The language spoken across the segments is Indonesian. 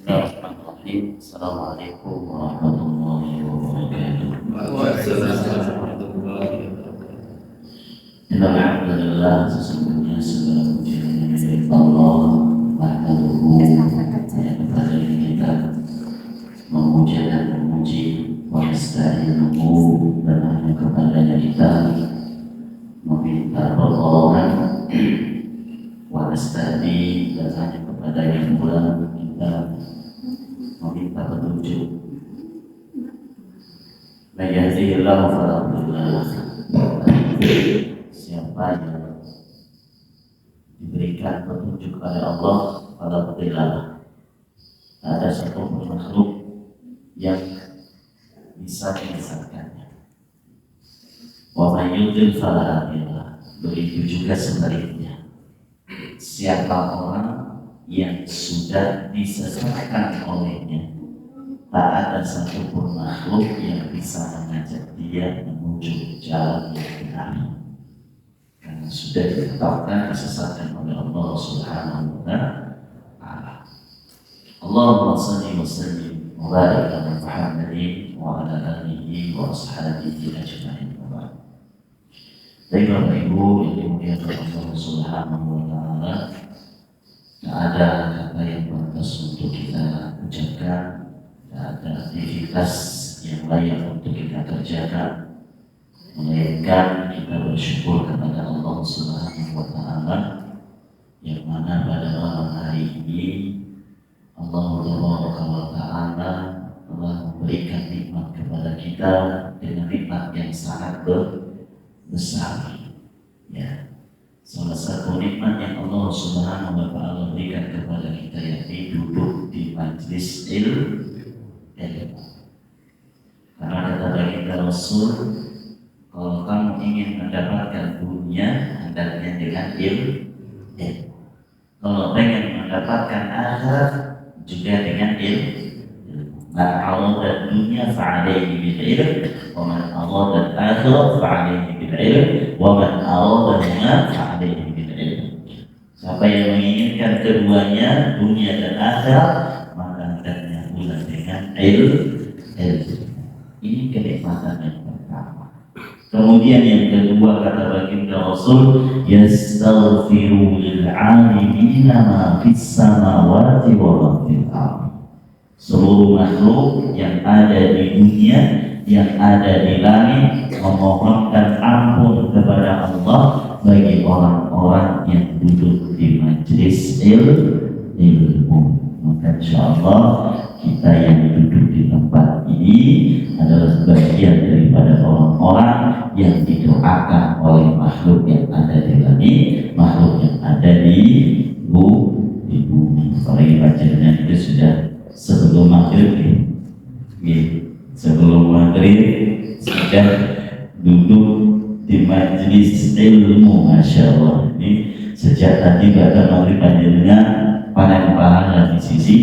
Bismillahirrahmanirrahim. Assalamualaikum warahmatullahi wabarakatuh. Waalaikumsalam warahmatullahi wabarakatuh. Alhamdulillah, sesungguhnya segala puji hanya milik Allah. Mahdahu yang kepada kita memuja dan memuji, wa nasta'inuhu, dan hanya kepadanya kita meminta pertolongan, wa nasta'di, dan hanya kepadanya pula kita meminta petunjuk. Man yahdihillahu fala mudilla lahu. Siapa yang diberikan petunjuk oleh Allah, fala mudilla lahu. Ada satu makhluk yang bisa menyesatkannya. Wa may yudlil fala hadiya lahu. Begitu juga sebaliknya. Siapa orang yang sudah disesatkan olehnya, tak ada satupun makhluk yang bisa mengajak dia menuju jalan yang benar, karena sudah ditetapkan disesatkan oleh Allah Subhanahu wa Ta'ala. Allahumma shalli wa sallim wa barik ala Muhammadin wa ala alihi wa ashabihi ajma'in. Baik Bapak Ibu yang dimuliakan Allah Subhanahu wa Ta'ala, tak ada kata yang pantas untuk kita ucapkan, tak ada aktivitas yang layak untuk kita kerjakan, melainkan kita bersyukur kepada Allah Subhanahu wa Ta'ala, yang mana pada malam hari ini Allah Ta'ala telah memberikan nikmat kepada kita dengan nikmat yang sangat besar. Ya. Salah satu nikmat yang Allah Subhanahu wa Ta'ala berikan kepada kita yaitu duduk di majlis ilmu. Karena kata baginda Rasul, kalau kamu ingin mendapatkan dunia, hendaknya dengan ilmu. Kalau pengen mendapatkan akhirat, juga dengan ilmu. Man arada dunya fa'alaihi bil ilm, wa man arada al-akhirah fa'alaihi bil ilm, wa man arada al-ghina fa'alaihi bil ilm. Siapa yang menginginkan keduanya, dunia dan akhirat, maka hendaknya pula dengan ilmu. Ini kenikmatan yang pertama. Kemudian yang kedua, kata baginda Rasul, yastaghfiru lil 'alimina ma fis samawati wa ma fil ardh. Seluruh makhluk yang ada di dunia, yang ada di langit, memohonkan ampun kepada Allah bagi orang-orang yang duduk di majlis ilmu. Maka insyaallah kita yang duduk di tempat ini adalah bagian daripada orang-orang yang didoakan oleh makhluk yang ada di langit, makhluk yang ada di bumi. Apalagi bacanya itu sudah sebelum maghrib, sebelum maghrib sudah duduk di majlis ilmu. Masya Allah, ini sejak tadi bahkan maghrib panjenengan panen pahala di sisi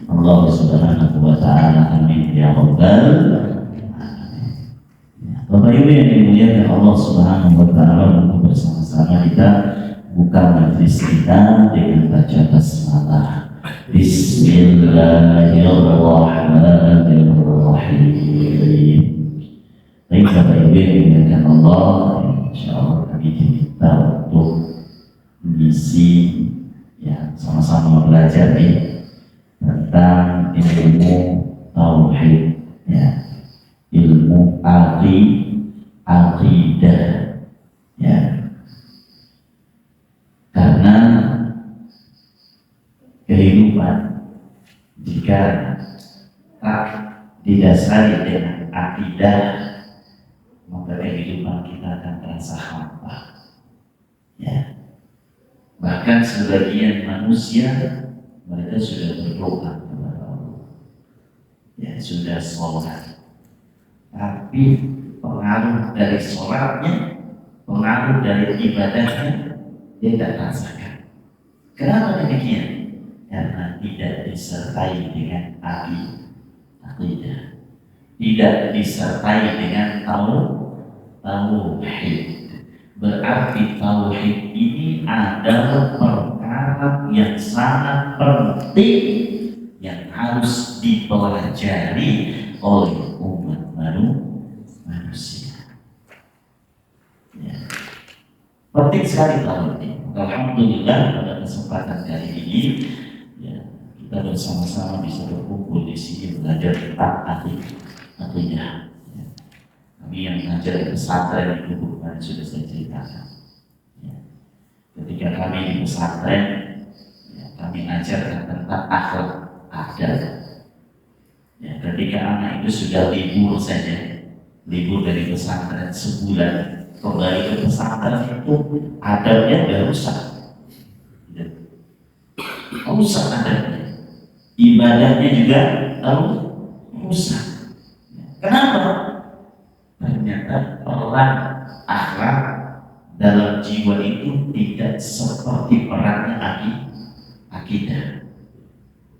Allah Subhanahu wa Ta'ala. Amin ya rabbal alamin. Bapak Ibu yang dimuliakan Allah Subhanahu wa Ta'ala, untuk bersama-sama kita buka majlis kita dengan baca basmalah. Bismillahirrahmanirrahim. Baik Bapak Ibu yang dimuliakan Allah, insyaallah kami diminta untuk mengisi, ya, sama-sama belajar tentang ilmu tauhid, ya, ilmu aqidah, ya. Karena kehidupan jika tak didasari dengan akidah, maka kehidupan kita akan terasa hampa. Ya. Bahkan sebagian manusia mereka sudah berdoa kepada Allah, ya, sudah sholat, tapi pengaruh dari sholatnya, pengaruh dari ibadahnya dia tidak rasakan. Kenapa demikian? Karena tidak disertai dengan aqidah, tidak disertai dengan tauhid. Berarti tauhid ini adalah perkara yang sangat penting yang harus dipelajari oleh umat manusia. Ya. Penting sekali tahun ini. Alhamdulillah pada kesempatan kali ini ya, kita bersama-sama bisa berkumpul di sini belajar tentang akidah. Ya. Kami yang mengajar di pesantren di Bukan sudah saya ceritakan. Ya. Ketika kami di pesantren, ya, kami ajarkan tentang akhlak adab. Ya, ketika anak itu sudah libur saja, libur dari pesantren sebulan, kembali ke pesantren itu adabnya udah rusak. Ya. Rusak adabnya, ibadahnya juga rusak. Ya. Kenapa? Ternyata peran akhlak dalam jiwa itu tidak seperti perannya akidah.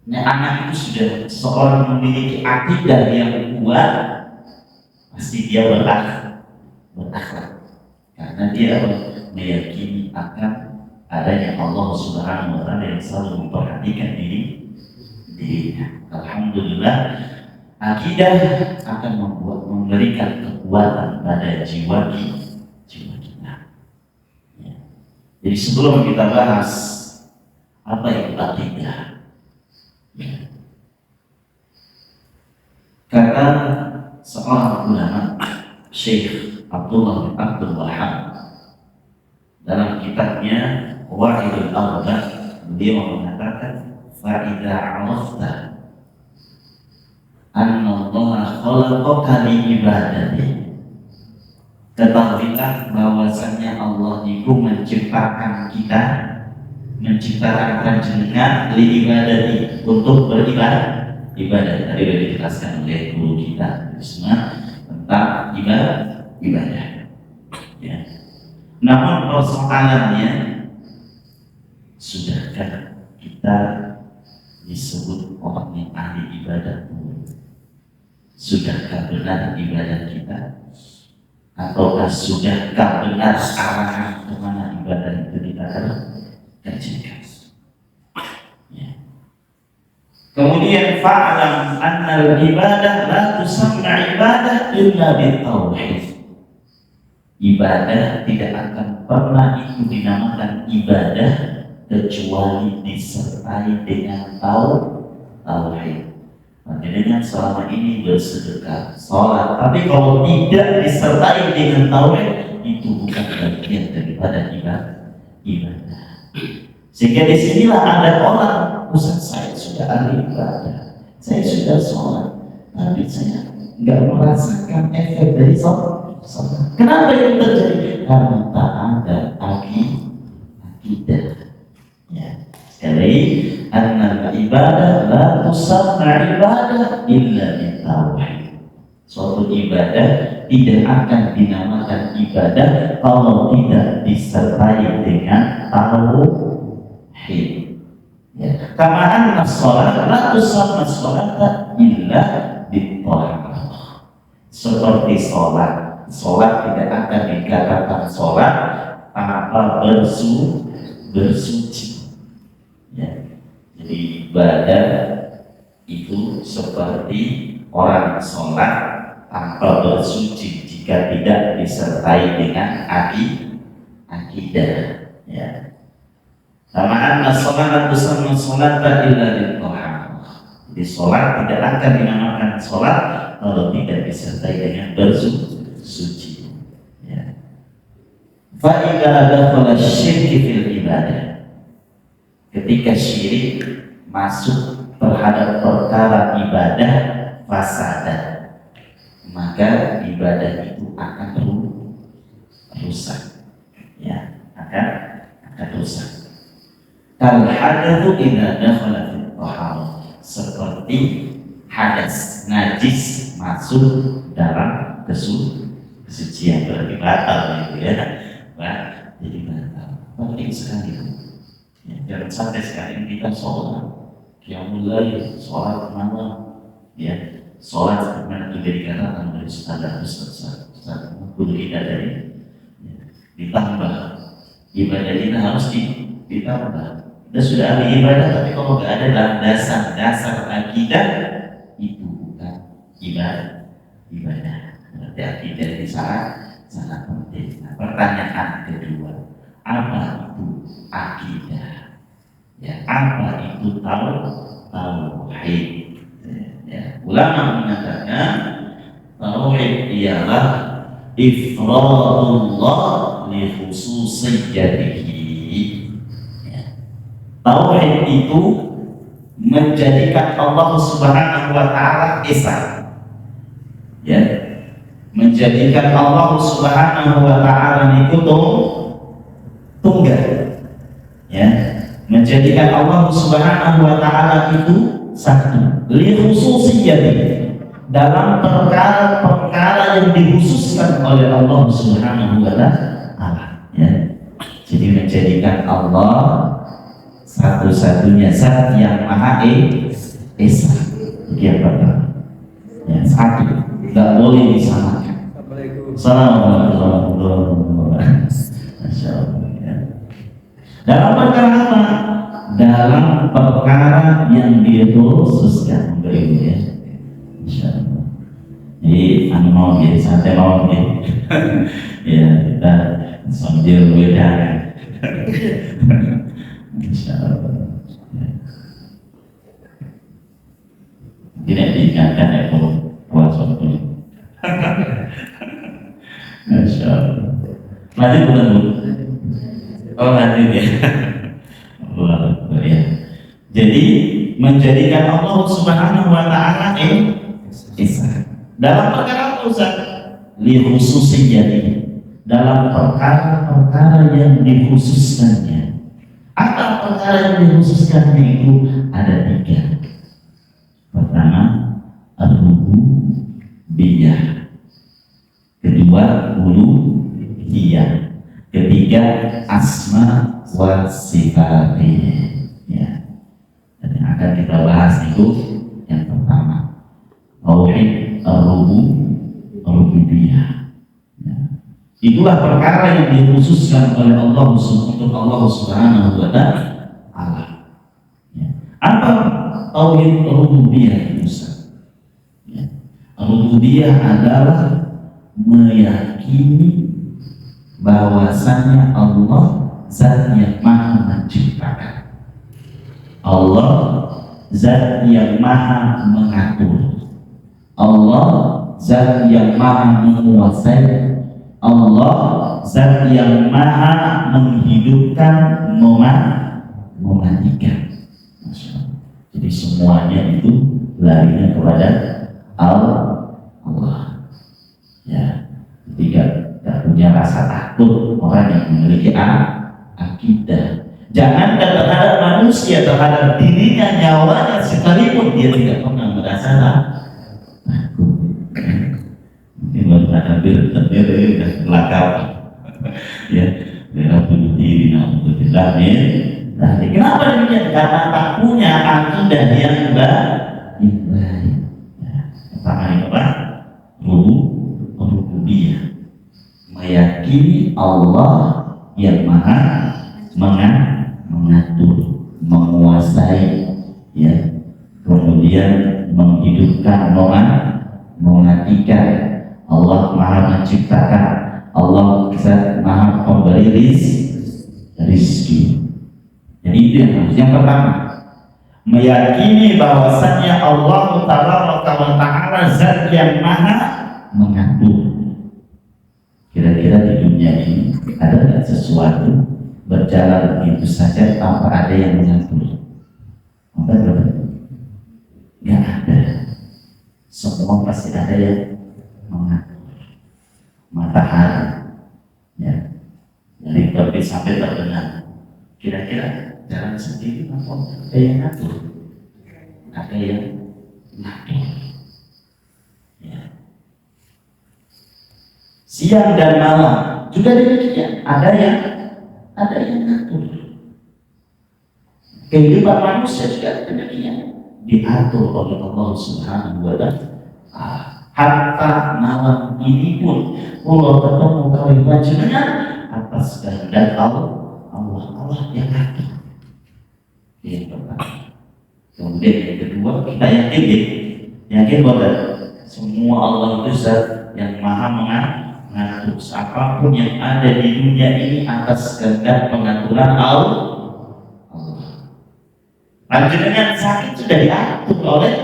Nah, anak itu sudah seorang memiliki akidah yang kuat, pasti dia berakhlak, karena dia meyakini akan adanya Allah Subhanahu wa Ta'ala yang selalu memperhatikan dirinya. Alhamdulillah, akidah akan memberikan kekuatan pada jiwa kita. Ya. Jadi sebelum kita bahas apa itu akidah, ya. Kata seorang ulama, Syekh Abdullah bin Abdul Wahab, dalam kitabnya Wahidul Arba, beliau mengatakan, "Fa'idha 'arafta anna Allah khalaqaka li ibadati." Ketahuilah bahwasanya Allah itu menciptakan kita, menciptakan panjenengan li ibadati, untuk beribadah. Ibadah tadi sudah dijelaskan oleh guru kita semua tentang ibadah. Ya. Namun persoalannya, sudahkah kita disebut orang yang ahli ibadah? Sudahkah benar ibadah kita? Ataukah sudahkah benar arahan kemana ibadah itu kita kerjakan? Ya. Kemudian fa'alam annal ibadah la tusamma ibadah illa bitauhid. Ibadah tidak akan pernah itu dinamakan ibadah kecuali disertai dengan tauhid. Makanya selama ini bersedekah, sholat, tapi kalau tidak disertai dengan tauhid, itu bukan bagian daripada ibadah. Sehingga disinilah ada orang, Ustaz, saya sudah ahli ibadah, saya sudah sholat, tapi saya nggak merasakan efek dari sholat. Kenapa itu terjadi? Karena tak ada akidah. Ya. Sekali, anna ibadah la tusamma ibadah illa bitauhid. Suatu ibadah tidak akan dinamakan ibadah kalau tidak disertai dengan tauhid. Ya. Kama anna sholat la tusamma sholata illa bitauhid. Seperti sholat tidak akan dikatakan sholat tanpa bersuci. Ya. Jadi ibadah itu seperti orang sholat tanpa bersuci jika tidak disertai dengan akidah. Ya. Sama anna sholat tusamma sholata illa lillah. Jadi sholat tidak akan dinamakan sholat kalau tidak disertai dengan bersuci. Ya. Fa'idha dakhala syirki fil ibadah. Ketika syirik masuk terhadap perkara ibadah fasadah, maka ibadah itu akan rusak. Ya, akan rusak. Kal hadatsu idza dakhala fil taharah, seperti hadas najis masuk dalam kesucian, berarti batal gitu ya. Jadi batal. Penting sekali. Ya, jangan sampai sekarang kita sholat, qiyamul lail, sholat malam, ya, sholat sebenarnya juga dikatakan dari Ustaz guru kita dari, ya, ditambah ibadah kita harus ditambah. Kita sudah ahli ibadah, tapi kalau nggak ada dasar saja itu bukan ibadah. Berarti akidah ini sangat penting. Nah, pertanyaan kedua, apa itu akidah? Ya, apa itu tauhid? Ya, ulama mengatakan tauhid ialah ifradullah li khususiyyatihi. Ya. Tauhid itu menjadikan Allah Subhanahu wa taala esa. Ya. Menjadikan Allah Subhanahu wa taala itu tunggal. Ya. Menjadikan Allah Subhanahu wa taala itu satu. Li khususiyyatihi. Dalam perkara-perkara yang dikhususkan oleh Allah Subhanahu wa taala, ya. Jadi menjadikan Allah satu-satunya zat yang maha esa. Itu yang pertama. Ya, satu, tidak boleh disamakan. Assalamualaikum warahmatullahi wabarakatuh. Ya. Dalam perkara apa? Dalam perkara yang dikhususkan beliau, ya. Insyaallah. Jadi mau jadi santai mau ya. Ya kita sambil beda. Insyaallah. Tidak diingatkan ya kalau puasa itu. Insyaallah. Nanti bukan bu. Oh nanti ya. Ya. Jadi menjadikan Allah Subhanahu wa taala esa. Dalam perkara usaha li khususiyyati, dalam perkara-perkara yang dikhususkannya. Apa perkara yang dikhususkannya itu ada tiga. Pertama, ar-rububiyah. Kedua, uluhiyah. Ketiga, asma wa sifatih. Ya. Dan yang akan kita bahas itu yang pertama, tauhid ar-rububiyah. Ya. Itulah perkara yang dikhususkan oleh Allah untuk Allah Subhanahu wa taala. Ya. Apa tauhid ar-rububiyah itu? Ya. Ar-rububiyah adalah meyakini bahwasanya Allah zat yang maha menciptakan. Allah zat yang maha mengatur. Allah zat yang maha menguasai. Allah zat yang maha menghidupkan, mematikan. Jadi semuanya itu larinya kepada Allah. Ya, tidak punya rasa takut orang yang memiliki akidah. Jangan terhadap manusia, terhadap dirinya, nyawanya sekalipun dia tidak pernah merasa takut. Mungkin baru ada tapi sudah kelakar. Ya, mereka bunuh diri, alhamdulillah. Kenapa demikian? Karena tak punya akidah yang baik. Ya, pertama itu apa? Rububiyah. Meyakini Allah yang maha mengatur, menguasai, ya, kemudian menghidupkan, mematikan. Allah maha menciptakan. Allah maha pemberi rizki. Jadi itu yang pertama, meyakini bahwasannya Allah Ta'ala zat yang maha mengatur. Kira-kira di dunia ini ada nggak sesuatu berjalan begitu saja tanpa ada yang mengatur? Ada? Nggak ada. Semua pasti ada yang mengatur. Matahari, ya, dari terbit sampai terbenam. Kira-kira jalan sendiri atau ada yang ngatur? Ada yang ngatur. Ya. Siang dan malam juga demikian, ada yang ngatur. Kehidupan manusia juga demikian, diatur oleh Allah Subhanahu wa taala. Hatta malam ini pun Allah ketemu kawin panjenengan atas kehendak Allah yang ngatur. Yang pertama. Kemudian yang kedua, kita Yakin ya? Yakin bahwa semua Allah itu zat yang maha mengatur apapun yang ada di dunia ini atas kehendak pengaturan Allah. Panjenengan sakit sudah diatur oleh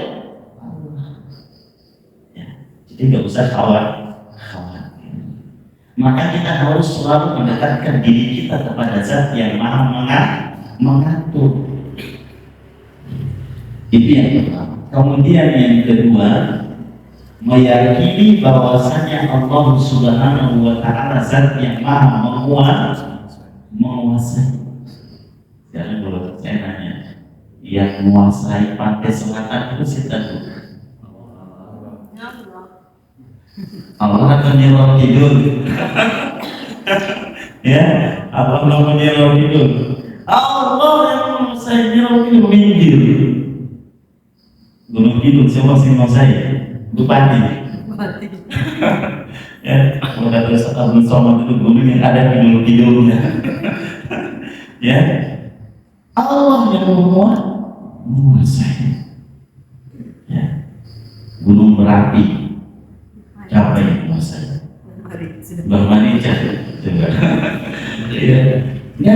Allah. Ya, jadi nggak usah khawatir. Maka kita harus selalu mendekatkan diri kita kepada zat yang maha mengatur. Itu yang pertama. Kemudian yang kedua, meyakini bahwasanya Allah Subhanahu wa Ta'ala zat yang maha menguasai. Jangan kalau saya nanya, yang menguasai pantai selatan itu siapa? Allah akan nyelok tidur. Ya, Allah mau nyelok tidur. Allah yang menguasai nyelok tidur minggir. Gunung Kidul siapa sih menguasai? Bupati. Ya, kalau kata Ustaz Abdul Somad itu gunung yang ada di Gunung Kidulnya. Ya, Allah yang menguasai. Ya, Gunung Merapi. Siapa yang menguasai? Bang Manica. Ya,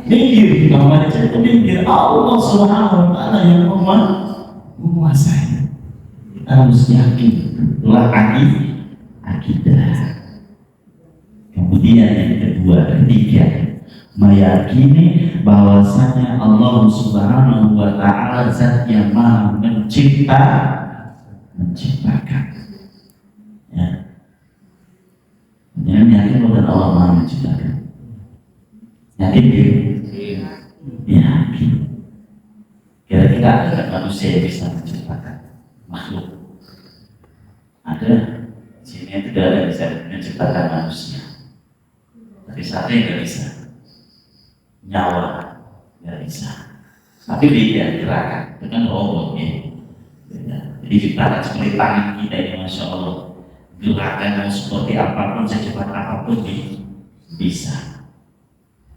minggir Bang Manica itu minggir. Allah Subhanahu wa Ta'ala yang menguasai. Kita harus yakin. Itulah akidah. Kemudian yang ketiga, meyakini bahwasanya Allah Subhanahu wa Ta'ala zat yang maha menciptakan. Ya. Jangan yakin bahwa Allah maha menciptakan. Yakin gitu? Yakin. Kira-kira ada manusia yang bisa menciptakan makhluk? Ada. Sini tidak ada yang bisa menciptakan manusia. Tapi satu yang tidak bisa. Nyawa tidak bisa. Tapi dia gerakan dengan robot ya. Jadi ciptakan seperti tangan kita ini, masya Allah. Gerakan seperti apapun, secepat apapun bisa.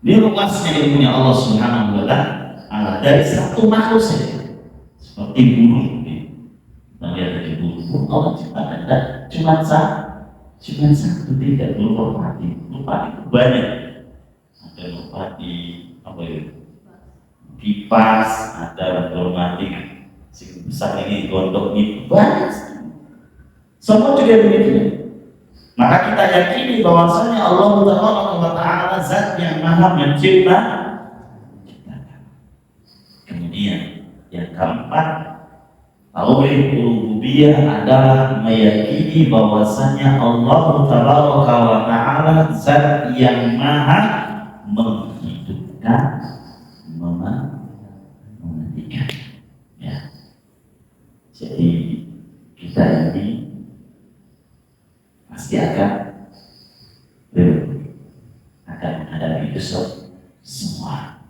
Ini luasnya ilmunya Allah Subhanahu wa Ta'ala. Dari satu makhluk saja, seperti burung. Kita lihat dari burung, Allah ciptakan cuma satu, tidak merpati. Merpati itu banyak. Ada merpati apa ya? Kipas, ada merpati besar ini, gondok ini banyak. Semua juga begitu. Maka kita yakini bahwasanya Allah Ta'ala zat yang maha menciptakan. Kemudian yang keempat, tauhid rububiyah adalah meyakini bahwasanya Allah Ta'ala zat yang maha menghidupkan, mematikan. Ya. Jadi kita ini pasti akan menghadapi itu semua.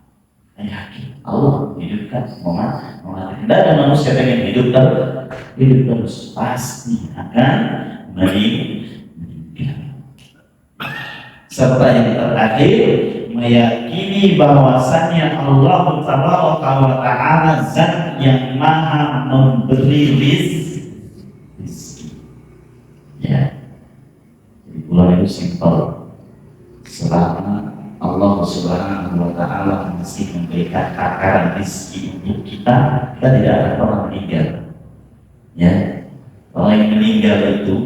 Saya yakin Allah hidupkan, mematikan. Dan manusia pengen hidup terus pasti akan meninggal. Serta yang terakhir, meyakini bahwasannya Allah Ta'ala zat yang maha memberi rizki. Ya. Mulai itu simpel. Selama Allah Subhanahu wa Ta'ala masih memberikan takaran rezeki untuk kita tidak akan pernah meninggal. Ya, orang yang meninggal itu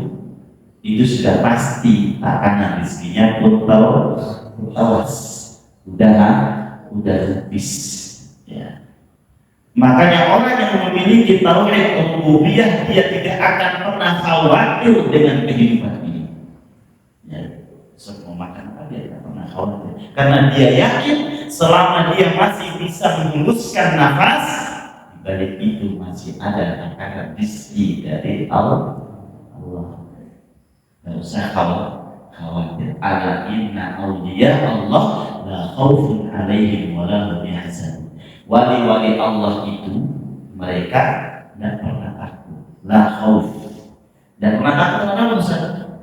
sudah pasti takaran rezekinya pun tawas, udah habis. Ya. Makanya orang yang memiliki tauhid rububiyah dia tidak akan pernah khawatir dengan kehidupan ini. Ya, semua makan apa dia tidak pernah khawatir, karena dia yakin selama dia masih bisa menghembuskan nafas, di balik itu masih ada takaran rezeki dari Allah. Tidak usah khawatir. Ala inna awliya Allah la khaufun alaihim wa la hum yahzanun. Wali-wali Allah itu mereka tidak pernah takut, la khauf, dan pernah takut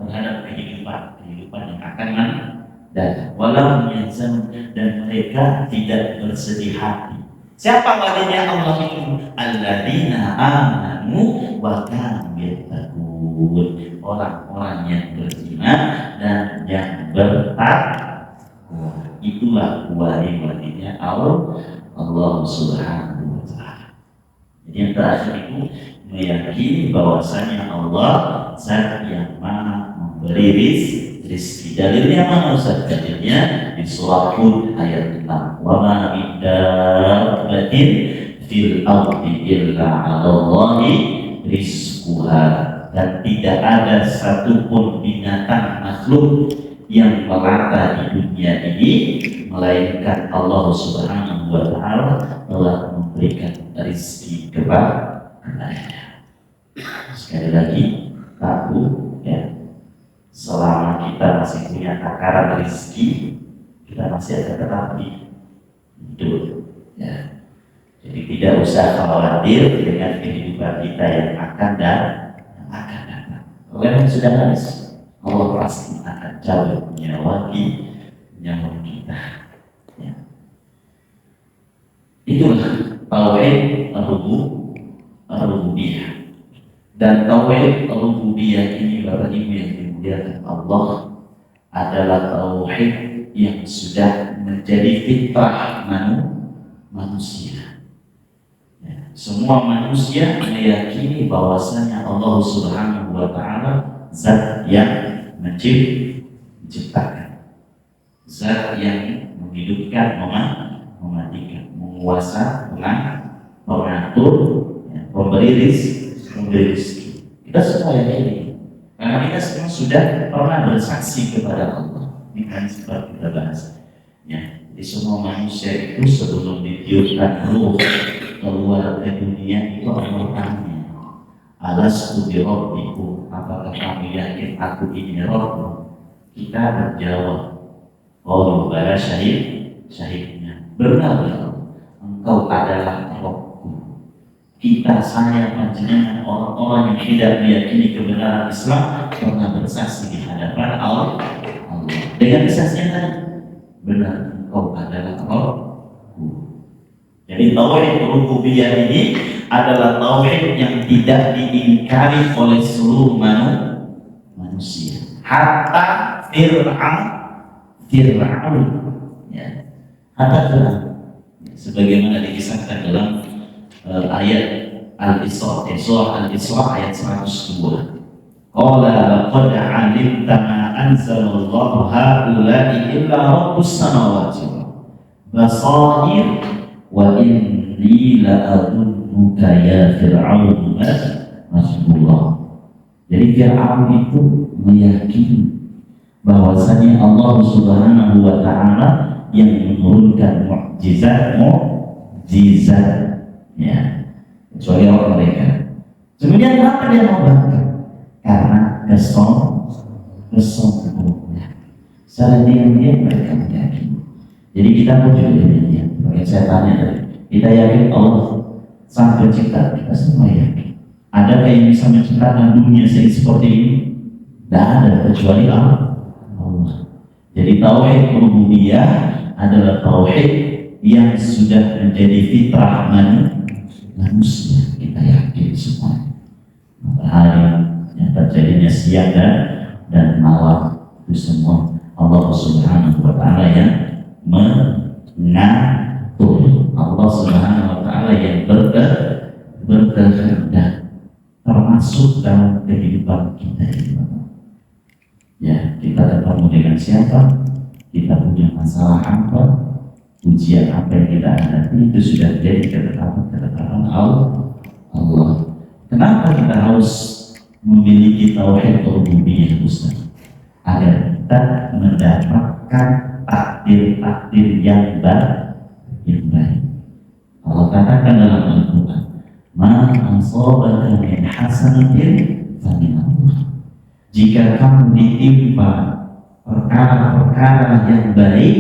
terhadap kehidupan yang akan datang. Walau dan mereka tidak bersedih hati Siapa walinya Allah itu? Alladzina amanu wa kanu yattaqun. Orang-orang yang beriman dan yang bertakwa. Itulah wali-walinya Allah Subhanahu wa taala. Jadi yang terakhir itu meyakini bahwasanya Allah zat yang maha memberi rizki. Dalilnya mana Ustaz? Dalilnya di surah Hud ayat 6. Wa ma min dabbatin fil ardi illa 'alallahi rizquha. Dan tidak ada satupun binatang makhluk yang melata di dunia ini melainkan Allah Subhanahu wa taala telah memberikan rizki kepadanya. Sekali lagi, tahu ya, selama kita masih punya takaran rezeki, kita masih ada terapi hidup ya. Jadi tidak usah khawatir dengan kehidupan kita yang akan datang. Kalau yang sudah habis, Allah pasti akan cabut nyawa kita ya. Itulah tauhid ar-rububiyah. Dan tauhid rububiyah ini Bapak Ibu yang dimuliakan Allah adalah tauhid yang sudah menjadi fitrah manusia. Ya, semua manusia meyakini bahwasanya Allah Subhanahu wa taala zat yang menciptakan, zat yang menghidupkan, mematikan, menguasa, mengatur, ya, pemberi rezeki. Kita semua yang ini, karena kita semua sudah pernah bersaksi kepada Allah. Ini kan sebab kita bahas. Ya, jadi semua manusia itu sebelum ditiupkan ruh keluar ke dunia itu Allah tanya, alastu bi rabbikum, apakah kamu yakin aku ini Rabb? Kita berjawab, qalu bala syahidnya. Benar engkau adalah Rabbku. Kita, saya, panjenengan, orang-orang yang tidak meyakini kebenaran Islam pernah bersaksi di hadapan Allah. Dengan kesaksian tadi, benar engkau adalah Rabbku. Jadi tauhid rububiyah ini adalah tauhid yang tidak diingkari oleh seluruh manusia. Hatta Fir'aun, ya, hatta Fir'aun. Sebagaimana dikisahkan dalam ayat Al-Isra, surah Al-Isra ayat 102. Qala laqad 'alimta ma anzalallahu haula'i illa rabbus samawati basair wa inni la'adunnuka ya Fir'aun masbura. Jadi Fir'aun itu meyakini bahwasanya Allah Subhanahu wa taala yang menurunkan mukjizat ya, kecuali orang mereka. Kemudian kenapa dia mau bangkit? Karena kesombongan. Secara diam-diam mereka meyakini. Jadi kita pun juga diam-diam. Yang saya tanya tadi, kita yakin Allah sang pencipta, kita semua yakin. Adakah yang bisa menciptakan dunia seperti ini? Tidak ada kecuali Allah. Jadi tauhid rububiyah adalah tauhid yang sudah menjadi fitrah manusia. Kita yakin semua. Matahari yang terjadinya siang dan malam itu semua Allah Subhanahu wa taala yang mengatur. Allah Subhanahu wa taala yang berkehendak, termasuk dalam kehidupan kita ini. Ya, kita ketemu dengan siapa, kita punya masalah apa, ujian apa yang kita hadapi, itu sudah jadi ketetapan Allah. Kenapa kita harus memiliki tauhid rububiyah, Ustaz? Agar kita mendapatkan takdir yang baik. Allah katakan dalam Al-Quran, ma asabaka min hasanatin fa min Allah. Jika kamu ditimpa perkara-perkara yang baik,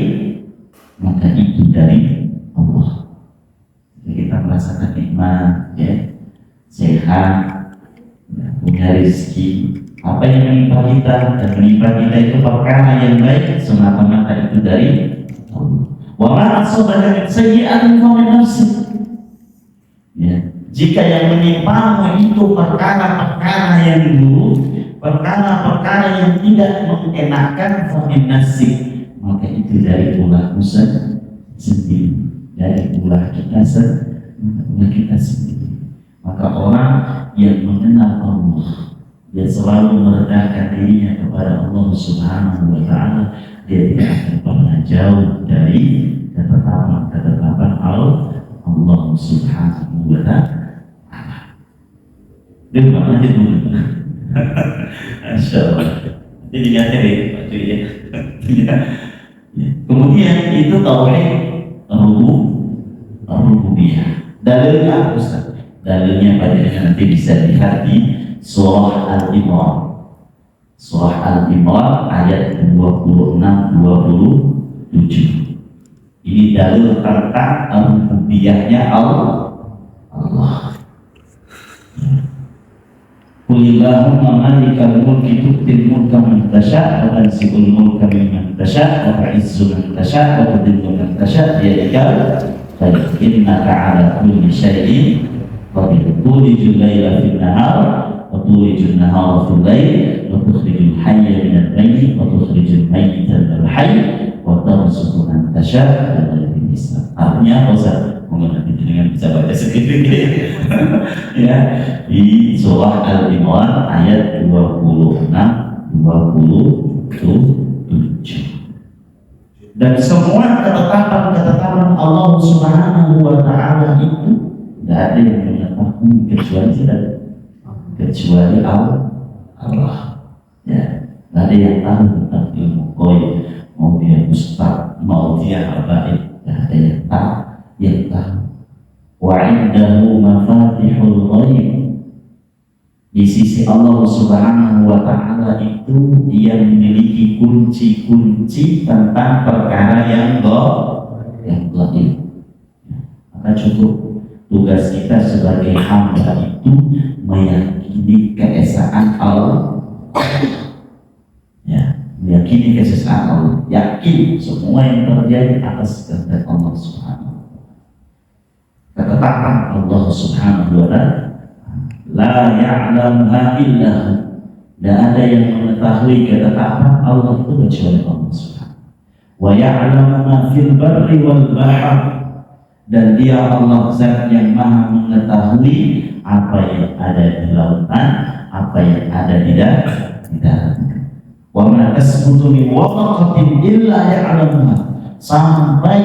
maka itu dari Allah. Jadi kita merasakan nikmat, ya, sehat, ya, punya rezeki. Apa yang menimpa kita dan menimpa kita itu perkara yang baik, semata-mata itu dari Allah. Wa ma asabaka min sayyi'atin fa min nafsik. Ya, jika yang menimpamu itu perkara-perkara yang buruk, perkara-perkara yang tidak mengenakan, fa min nafsik, maka itu dari ulahmu sendiri, dari ulah kita sendiri. Maka orang yang mengenal Allah, dia selalu merendahkan dirinya kepada Allah Subhanahu wa Ta'ala, dia tidak akan pernah jauh dari ketetapan Allah Subhanahu wa Ta'ala. Dia bukan aja dulu. Masya Allah. Jadi dilihatnya deh Pak Cuy ya. Kemudian itu tauhid rububiyah. Dalilnya apa Ustaz? Dalilnya pada nanti bisa dilihat di surah Al-Imran. Surah Al-Imran ayat 26-27. Ini dalil tentang rububiyahnya Allah. Qulillahumma malikal mulki tu'til mulka man tasha' wa tanzi'ul mulka mimman tasha' wa tu'izzu man tasha' wa tudhillu man tasha' biyadikal khair innaka 'ala kulli syai'in qadir. Tulijul laila fin nahar wa tulijul nahara fil lail wa tukhrijul hayya minal mayyit wa tukhrijul mayyita minal hayy wa tarzuqu man tasha' bighairi hisab. Artinya apa Ustaz? Mungkin dengan bisa baca sedikit ya, di surah Al-Imran ayat 26-27. Dan semua ketetapan Allah Subhanahu wa Ta'ala itu tidak ada yang mengetahui kecuali Allah. Ya, tidak ada yang tahu tentang ilmu ghaib, mau dia ustaz, mau dia habaib, tidak ada yang tahu. Wa indahu mafatihul ghaib. Di sisi Allah Subhanahu wa Ta'ala itu dia memiliki kunci-kunci tentang perkara yang gaib. Maka cukup tugas kita sebagai hamba itu meyakini keesaan Allah. Ya, meyakini keesaan Allah, yakin semua yang terjadi atas kehendak Allah Subhanahu. Ketetapan Allah Subhanahu wa Ta'ala, la ya'lamuha illa hu. Tidak ada yang mengetahui ketetapan Allah itu kecuali Allah Subhanahu. Wa ya'lamu ma fil barri wal bahr. Dan dia Allah Zat yang maha mengetahui apa yang ada di lautan, apa yang ada di darat. Wa ma tasbutu min waraqatin illa ya'lamuha. Sampai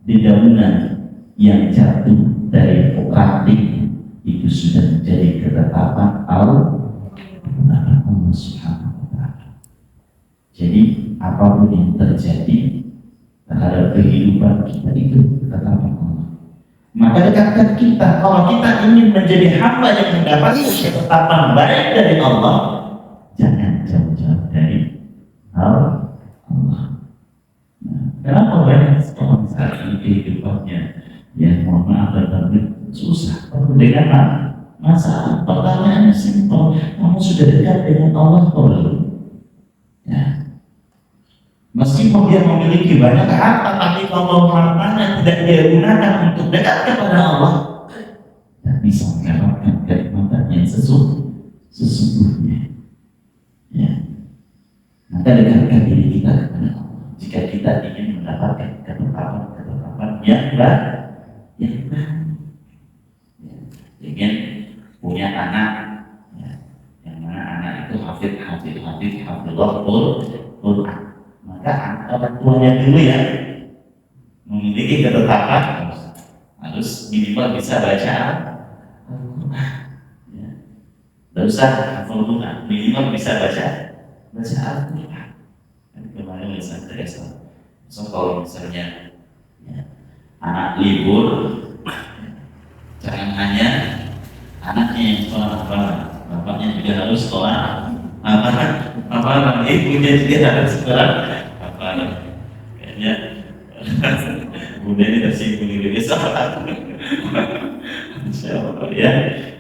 dedaunan yang jatuh dari ranting itu sudah menjadi ketetapan Allah Subhanahu wa Ta'ala. Jadi apapun yang terjadi terhadap kehidupan kita itu ketetapan Allah. Maka dekatkan kita, kalau kita ingin menjadi hamba yang mendapatkan ketetapan baik dari Allah, jangan jauh-jauh dari Allah. Kenapa banyak orang saat ini kehidupannya ya mohon maaf tapi susah dengan masalah? Pertanyaannya simpel, kamu sudah dekat dengan Allah atau belum? Ya, meskipun dia memiliki banyak harta, tapi kalau hartanya tidak dia gunakan untuk dekat kepada Allah, tidak bisa mendapatkan kenikmatan yang sesungguhnya. Ya, maka dekatkan diri kita kepada Allah jika kita ingin mendapatkan ketetapan yang baik. Ingin punya anak ya, yang mana anak itu hafidhullah Quran, maka orang tuanya dulu ya memiliki ketetapan harus minimal bisa baca Al-Quran ya. Tidak usah hafal Quran, minimal bisa baca Al-Quran. Kemarin misalnya kalau misalnya ya, anak libur, jangan hanya anaknya yang sekolah bapaknya juga harus sekolah ibunya juga harus sekolah kayaknya bunda ini tersinggung di sekolah. Insya Allah ya.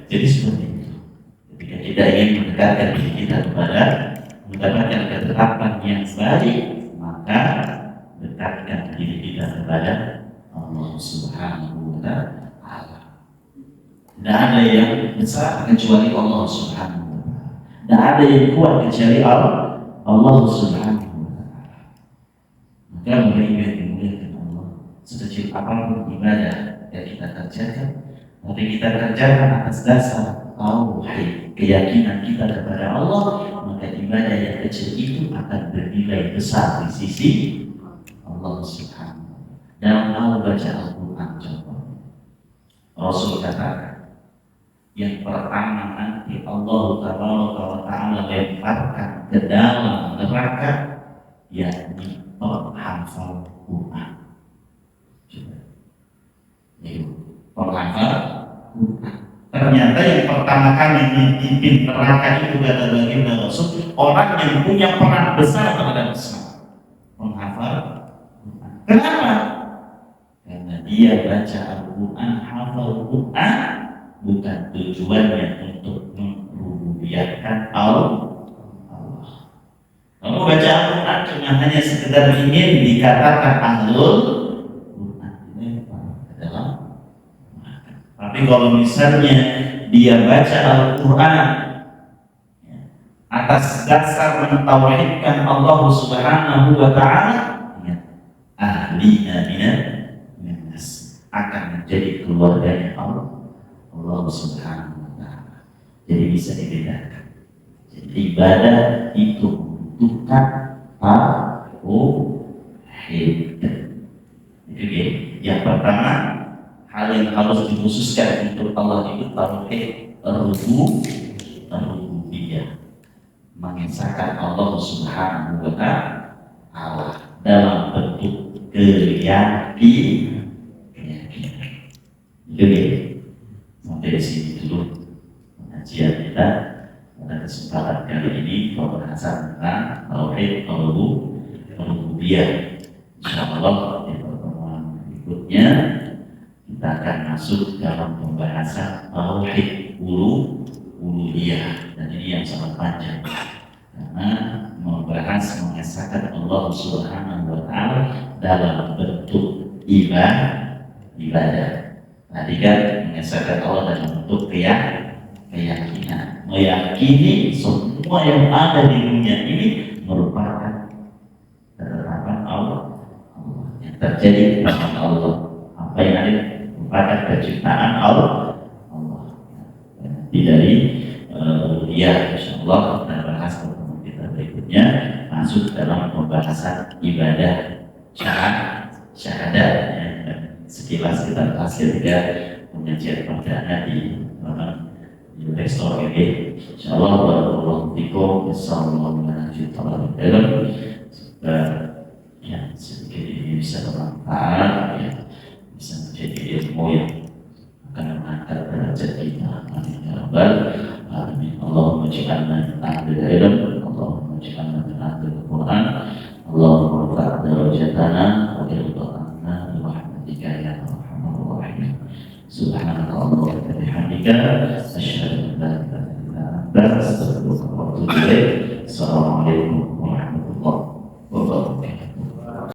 Jadi seperti itu. Ketika kita ingin mendekatkan diri kita kepada mendapatkan ketetapan yang baik, maka dekatkan diri kita kepada Allah Subhanahu wa Ta'ala. Tidak ada yang besar kecuali Allah Subhanahu wa Ta'ala. Tidak ada yang kuat kecuali Allah Subhanahu wa Ta'ala. Maka mereka dimuliakan Allah, sekecil apapun ibadah yang kita kerjakan, tapi kita kerjakan atas dasar tauhid, keyakinan kita kepada Allah, maka ibadah yang kecil itu akan bernilai besar di sisi Allah Subhanahu wa Ta'ala. Dalam hal baca Al-Quran contoh, Rasul katakan yang pertama nanti Allah Ta'ala lemparkan ke dalam neraka yakni penghafal Quran. Penghafal Quran. Ternyata yang pertama kali dipimpin neraka itu kata baginda Rasul, orang yang punya peran besar terhadap Islam, penghafal Quran. Kenapa? Karena dia baca Al-Quran, hafal Quran, bukan tujuannya untuk merububiyatkan Allah. Kamu baca Al-Quran cuma hanya sekedar ingin dikatakan ahlul Quran, ini adalah. Tapi kalau misalnya dia baca Al-Quran atas dasar mentauhidkan Allah Subhanahu wa Ta'ala, ahlina minas, akan menjadi keluarganya Allah Subhanahu wa Ta'ala. Jadi bisa dibedakan. Jadi ibadah itu membutuhkan tauhid. Itu dia. Yang pertama, hal yang harus dikhususkan untuk Allah itu tauhid rububiyah, mengesahkan Allah Subhanahu wa Ta'ala dalam bentuk keyakinan. Itu dia. Sampai di sini dulu pengajian kita pada kesempatan kali ini, pembahasan tentang tauhid rububiyah. Insyaallah di pertemuan berikutnya kita akan masuk dalam pembahasan tauhid uluhiyah, dan ini yang sangat panjang karena membahas mengesahkan Allah Subhanahu wa Ta'ala dalam bentuk ibadah. Tadi kan mengesahkan Allah dalam bentuk keyakinan, meyakini semua yang ada di dunia ini merupakan ketetapan Allah yang terjadi dengan Allah. Apa yang ada merupakan penciptaan Allah. Dari insyaallah kita bahas pertemuan kita berikutnya masuk dalam pembahasan ibadah syahadat. Sekilas kita bahas ketika pengajian perdana di Investor ini. Insyaallah barakallahu fikum. Assalamualaikum ya, sedikit ini bisa bermanfaat, ya, bisa menjadi ilmu yang akan mengangkat derajat kita. Amin ya rabbal alamin. Allahumma ij'alna min ahlil ilm, Allahumma ij'alna min ahlil Quran, Allahumma rfa' darajatana wa irfa'na bi rahmatika ya arhamar rahimin. Subhanallah wa bihamdika, asyhadu an la ilaha illa anta, astaghfiruka wa atubu ilaik. Assalamualaikum